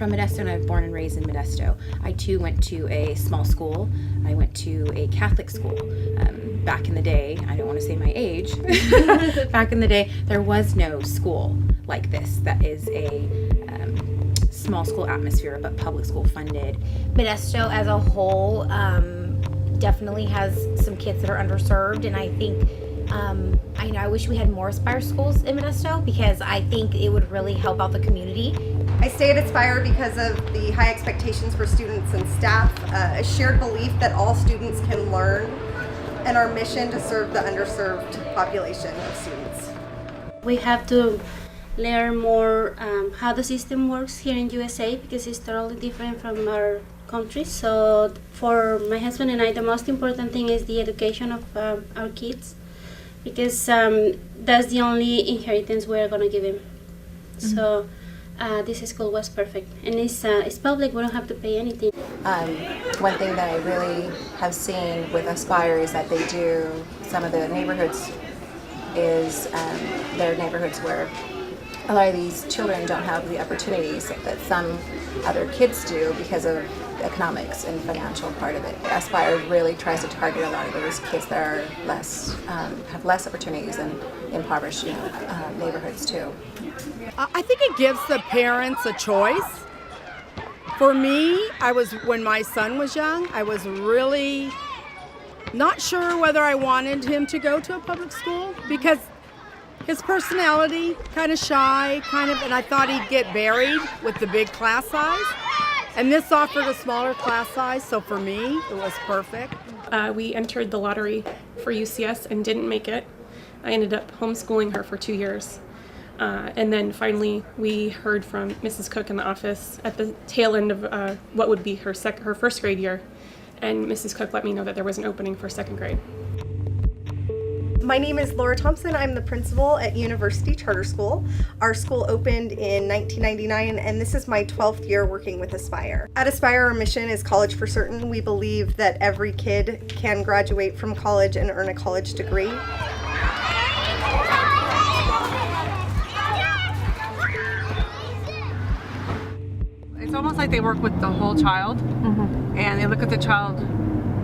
from Modesto and I was born and raised in Modesto. I too went to a small school. I went to a Catholic school. Back in the day, I don't want to say my age, back in the day, there was no school like this that is a small school atmosphere, but public school funded. Modesto as a whole definitely has some kids that are underserved, and I think I wish we had more Aspire schools in Modesto because I think it would really help out the community. I stay at Aspire because of the high expectations for students and staff, a shared belief that all students can learn, and our mission to serve the underserved population of students. We have to learn more how the system works here in USA because it's totally different from our country. So for my husband and I, the most important thing is the education of our kids because that's the only inheritance we're going to give him. Mm-hmm. So this school was perfect, and it's public. We don't have to pay anything. One thing that I really have seen with Aspire is that they do some of the neighborhoods is they're neighborhoods where a lot of these children don't have the opportunities that some other kids do because of the economics and financial part of it. Aspire really tries to target a lot of those kids that are less have less opportunities in impoverished neighborhoods too. I think it gives the parents a choice. For me, when my son was young, I was really not sure whether I wanted him to go to a public school because his personality, kind of shy, and I thought he'd get buried with the big class size. And this offered a smaller class size, so for me, it was perfect. We entered the lottery for UCS and didn't make it. I ended up homeschooling her for 2 years. And then finally, we heard from Mrs. Cook in the office at the tail end of what would be her first grade year. And Mrs. Cook let me know that there was an opening for second grade. My name is Laura Thompson. I'm the principal at University Charter School. Our school opened in 1999, and this is my 12th year working with Aspire. At Aspire, our mission is college for certain. We believe that every kid can graduate from college and earn a college degree. It's almost like they work with the whole child, and they look at the child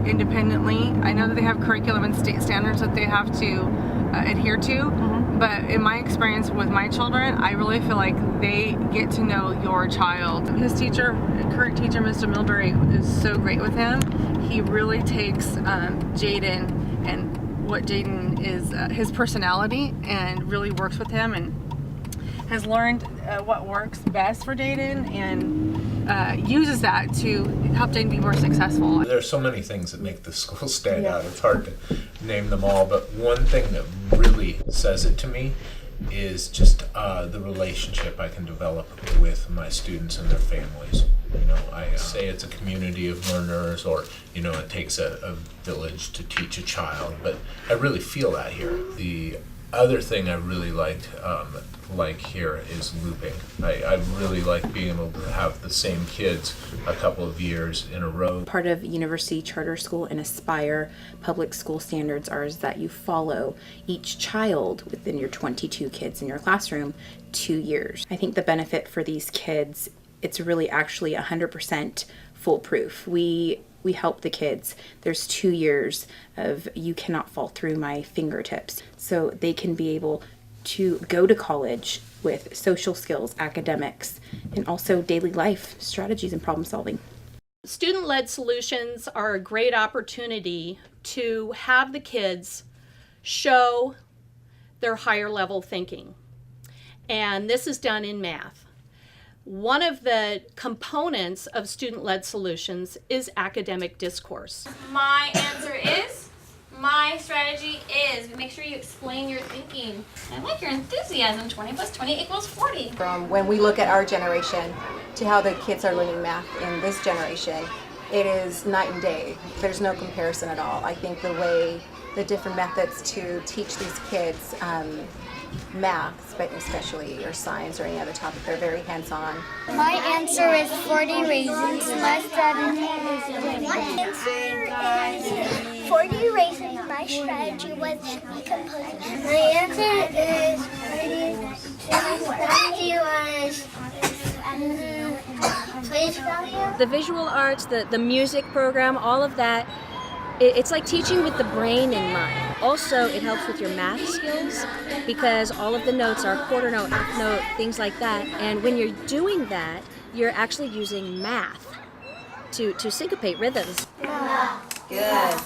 independently. I know that they have curriculum and state standards that they have to adhere to, but in my experience with my children, I really feel like they get to know your child. His teacher, current teacher, Mr. Milbury, is so great with him. He really takes Jaden and what Jaden is, his personality, and really works with him and has learned what works best for Jaden and uses that to help Jaden be more successful. There's so many things that make the school stand out. It's hard to name them all, but one thing that really says it to me is just the relationship I can develop with my students and their families. You know, I say it's a community of learners, or it takes a village to teach a child, but I really feel that here. The other thing I really like here is looping. I really like being able to have the same kids a couple of years in a row. Part of University Charter School and Aspire public school standards are that you follow each child within your 22 kids in your classroom 2 years. I think the benefit for these kids, it's really actually 100% foolproof. We help the kids. There's 2 years of you cannot fall through my fingertips. So they can be able to go to college with social skills, academics, and also daily life strategies and problem solving. Student-led solutions are a great opportunity to have the kids show their higher level thinking. And this is done in math. One of the components of student-led solutions is academic discourse. My answer is, my strategy is, make sure you explain your thinking. I like your enthusiasm. 20 plus 20 equals 40. From when we look at our generation to how the kids are learning math in this generation, it is night and day. There's no comparison at all. I think the different methods to teach these kids math, but especially or science or any other topic, they're very hands-on. My answer is 40 raisins. My strategy is 40 raisins. My strategy was decomposing. My answer is 40. My strategy was value. The visual arts, the music program, all of that, it's like teaching with the brain in mind. Also, it helps with your math skills because all of the notes are quarter note, half note, things like that. And when you're doing that, you're actually using math to syncopate rhythms. Good.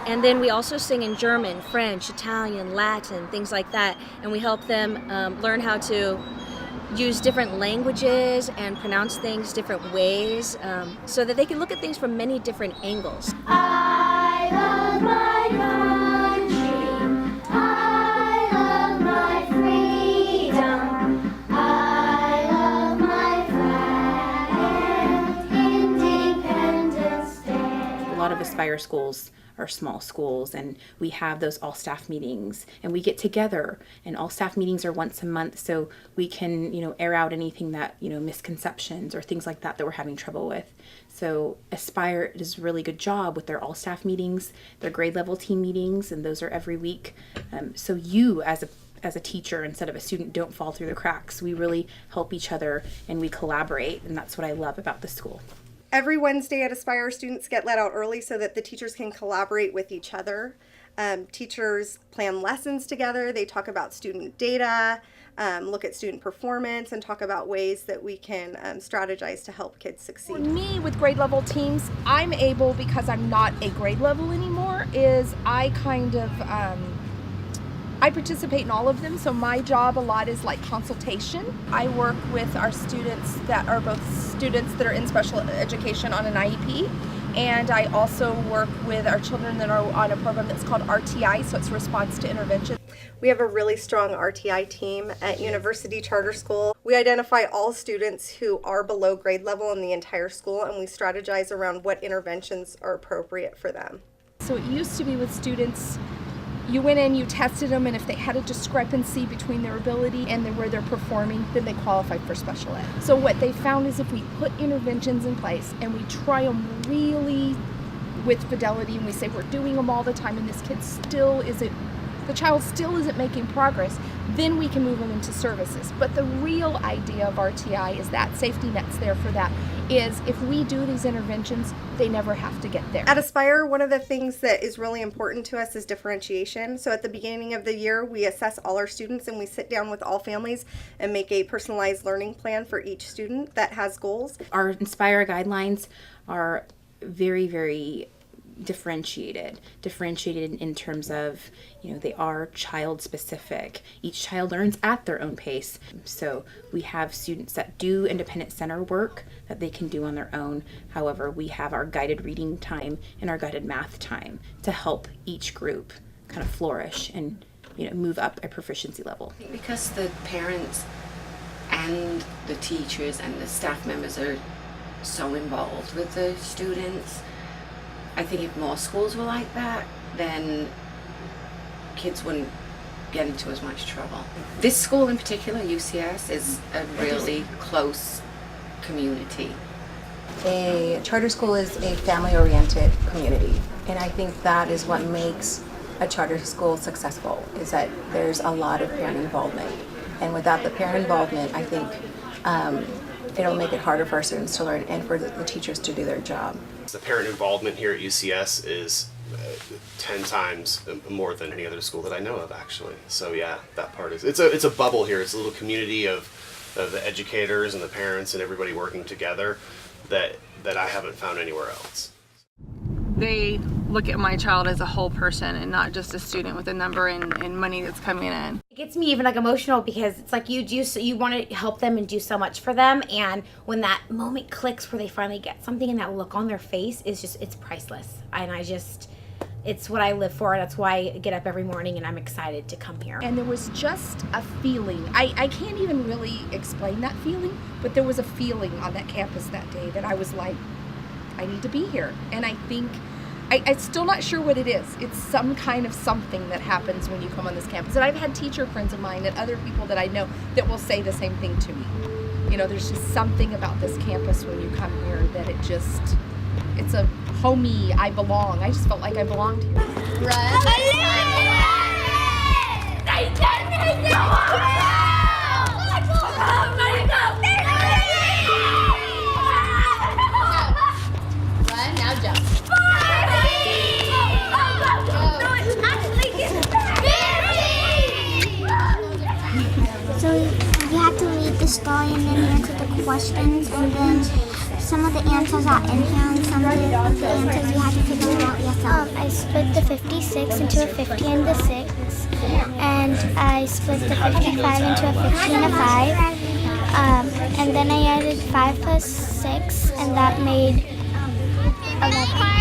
And then we also sing in German, French, Italian, Latin, things like that. And we help them learn how to use different languages and pronounce things different ways so that they can look at things from many different angles. I love my country. I love my freedom. I love my flag and Independence Day. A lot of Aspire schools are small schools, and we have those all staff meetings, and we get together, and all staff meetings are once a month, so we can, air out anything that, misconceptions or things like that we're having trouble with. So Aspire does a really good job with their all staff meetings, their grade level team meetings, and those are every week. So you as a teacher instead of a student don't fall through the cracks. We really help each other and we collaborate, and that's what I love about the school. Every Wednesday at Aspire, students get let out early so that the teachers can collaborate with each other. Teachers plan lessons together. They talk about student data, look at student performance, and talk about ways that we can strategize to help kids succeed. For me, with grade level teams, I'm able, because I'm not a grade level anymore, is I participate in all of them, so my job a lot is like consultation. I work with our students that are both students that are in special education on an IEP, and I also work with our children that are on a program that's called RTI, so it's Response to Intervention. We have a really strong RTI team at University Charter School. We identify all students who are below grade level in the entire school, and we strategize around what interventions are appropriate for them. So it used to be with students, you went in, you tested them, and if they had a discrepancy between their ability and where they're performing, then they qualified for special ed. So what they found is if we put interventions in place and we try them really with fidelity and we say we're doing them all the time and this kid the child still isn't making progress, then we can move them into services. But the real idea of RTI is that safety net's there for that, is if we do these interventions, they never have to get there. At Aspire, one of the things that is really important to us is differentiation. So at the beginning of the year, we assess all our students and we sit down with all families and make a personalized learning plan for each student that has goals. Our Inspire guidelines are very, very differentiated in terms of, they are child specific. Each child learns at their own pace. So we have students that do independent center work that they can do on their own. However, we have our guided reading time and our guided math time to help each group kind of flourish and, move up a proficiency level. Because the parents and the teachers and the staff members are so involved with the students, I think if more schools were like that, then kids wouldn't get into as much trouble. This school in particular, UCS, is a really close community. A charter school is a family-oriented community, and I think that is what makes a charter school successful, is that there's a lot of parent involvement. And without the parent involvement, I think it'll make it harder for our students to learn and for the teachers to do their job. The parent involvement here at UCS is 10 times more than any other school that I know of, actually. So yeah, that part is, it's a bubble here. It's a little community of the educators and the parents and everybody working together that I haven't found anywhere else. They look at my child as a whole person and not just a student with a number and money that's coming in. It gets me even emotional because it's like you want to help them and do so much for them, and when that moment clicks where they finally get something and that look on their face is it's priceless. And it's what I live for. That's why I get up every morning and I'm excited to come here. And there was just a feeling. I can't even really explain that feeling, but there was a feeling on that campus that day that I was like, I need to be here. And I think, I'm still not sure what it is. It's some kind of something that happens when you come on this campus. And I've had teacher friends of mine and other people that I know that will say the same thing to me. There's just something about this campus when you come here that it's a homey, I belong. I just felt like I belonged here. Right. questions, and then some of the answers are in here, and some of the answers you have to figure out yourself. I split the 56 into a 50 and a 6, and I split the 55 into a 50 and a 5, and then I added 5 plus 6, and that made 11.